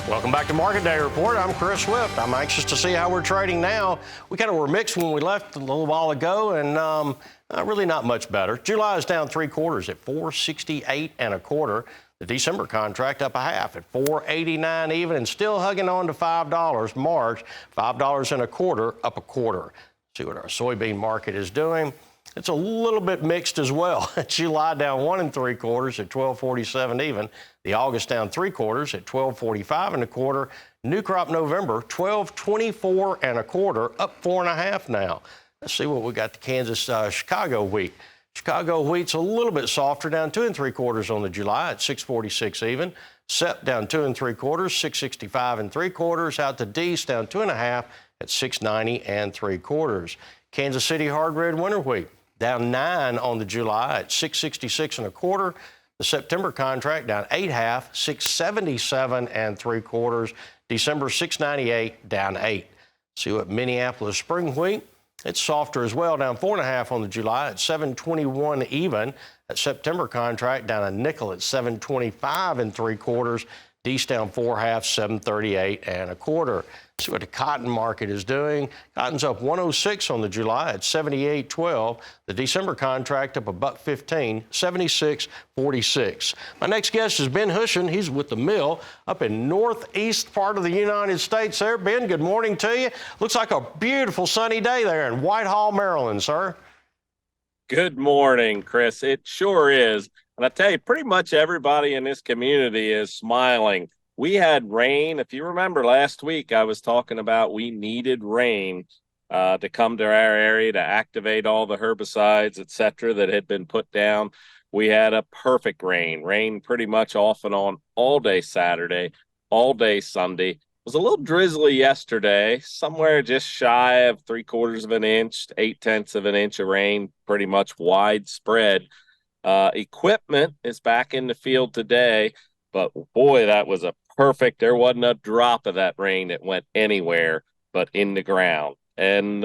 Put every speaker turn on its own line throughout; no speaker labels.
Welcome back to Market Day Report. I'm Chris Swift. I'm anxious to see how we're trading now. We kind of were mixed when we left a little while ago, and really not much better. July is down 3/4 at 468 1/4. The December contract up a half at 489 even, and still hugging on to $5. March, $5 1/4, up 1/4. See what our soybean market is doing. It's a little bit mixed as well. July down 1 3/4 at 1247 even. The August down 3/4 at 1245 1/4. New crop November 1224 1/4, up 4.5 now. Let's see what we got. The Kansas Chicago wheat. Chicago wheat's a little bit softer, down 2 3/4 on the July at 646 even. SEP down 2 3/4, 665 3/4. Out to D's down 2.5 at 690 3/4. Kansas City hard red winter wheat down 9 on the July at 666 1/4. The September contract down 8.5, 677 3/4. December 698, down 8. See what Minneapolis spring wheat. It's softer as well, down 4.5 on the July at 721 even. That September contract down a nickel at 725 3/4. D's down 4.5, 738 1/4. See what the cotton market is doing. Cotton's up 106 on the July at 78.12. The December contract up $1.15, 76.46. My next guest is Ben Hushon. He's with the mill up in northeast part of the United States there. Ben, good morning to you. Looks like a beautiful sunny day there in Whitehall, Maryland, sir.
Good morning, Chris. It sure is. And I tell you, pretty much everybody in this community is smiling. We had rain. If you remember last week, I was talking about we needed rain to come to our area to activate all the herbicides, et cetera, that had been put down. We had a perfect rain pretty much off and on all day Saturday, all day Sunday. It was a little drizzly yesterday, somewhere just shy of 3/4 of an inch, 0.8 of an inch of rain, pretty much widespread. Equipment is back in the field today, but boy, that was a perfect. There wasn't a drop of that rain that went anywhere but in the ground. And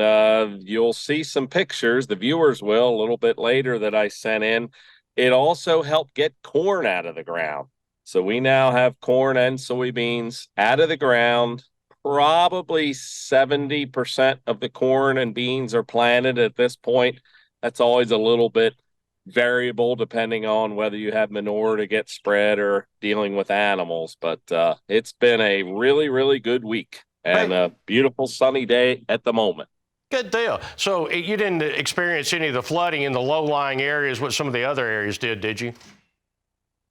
you'll see some pictures, the viewers will, a little bit later that I sent in. It also helped get corn out of the ground. So we now have corn and soybeans out of the ground. Probably 70% of the corn and beans are planted at this point. That's always a little bit variable depending on whether you have manure to get spread or dealing with animals. But it's been a really, really good week and a beautiful sunny day at the moment.
Good deal. So you didn't experience any of the flooding in the low-lying areas, what some of the other areas did you?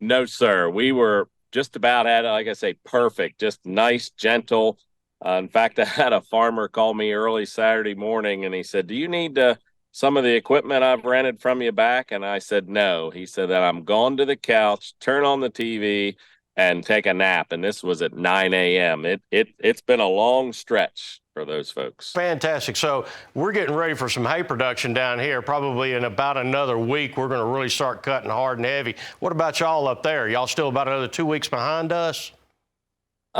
No, sir. We were just about at it, like I say, perfect, just nice, gentle. In fact, I had a farmer call me early Saturday morning, and he said, "Do you need some of the equipment I've rented from you back?" And I said, "No." He said that I'm going to the couch, turn on the TV, and take a nap. And this was at 9 a.m. It's been a long stretch for those folks.
Fantastic. So we're getting ready for some hay production down here. Probably in about another week, we're going to really start cutting hard and heavy. What about y'all up there? Y'all still about another 2 weeks behind us?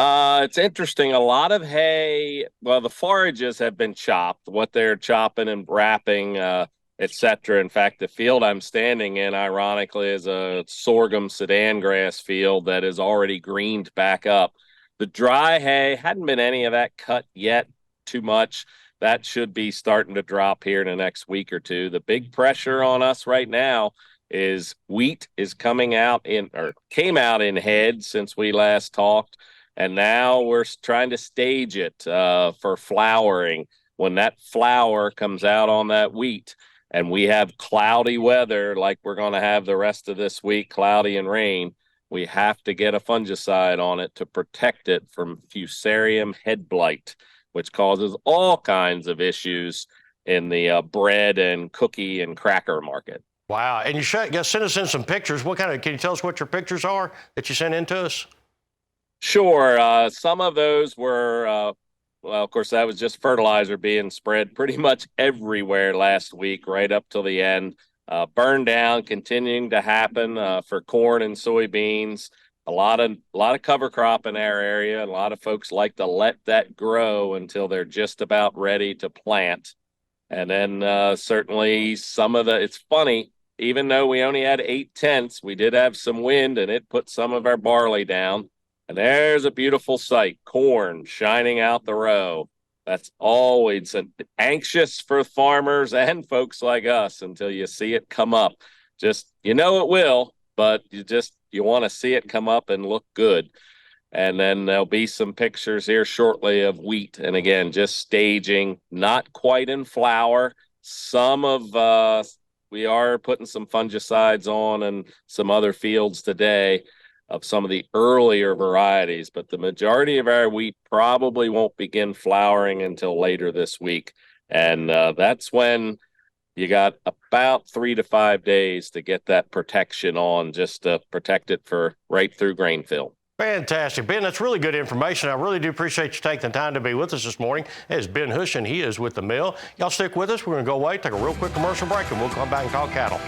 It's interesting. A lot of hay, well, the forages have been chopped, what they're chopping and wrapping, et cetera. In fact, the field I'm standing in, ironically, is a sorghum sedan grass field that is already greened back up. The dry hay, hadn't been any of that cut yet too much. That should be starting to drop here in the next week or two. The big pressure on us right now is wheat is coming out in, or came out in head since we last talked. And now we're trying to stage it for flowering. When that flower comes out on that wheat and we have cloudy weather like we're going to have the rest of this week, cloudy and rain, we have to get a fungicide on it to protect it from fusarium head blight, which causes all kinds of issues in the bread and cookie and cracker market.
Wow. And you sent us in some pictures. Can you tell us what your pictures are that you sent in to us?
Sure. Some of those were, well, of course, that was just fertilizer being spread pretty much everywhere last week, right up till the end. Burn down continuing to happen for corn and soybeans. A lot of cover crop in our area. A lot of folks like to let that grow until they're just about ready to plant. And then certainly some of the, it's funny, even though we only had 0.8, we did have some wind and it put some of our barley down. And there's a beautiful sight, corn shining out the row. That's always anxious for farmers and folks like us until you see it come up. Just, you know it will, but you want to see it come up and look good. And then there'll be some pictures here shortly of wheat. And again, just staging, not quite in flower. We are putting some fungicides on and some other fields today of some of the earlier varieties, but the majority of our wheat probably won't begin flowering until later this week. And that's when you got about 3 to 5 days to get that protection on, just to protect it for right through grain fill.
Fantastic. Ben, that's really good information. I really do appreciate you taking the time to be with us this morning. It's Ben Hushon. He is with the mill. Y'all stick with us. We're going to go away, take a real quick commercial break, and we'll come back and talk cattle.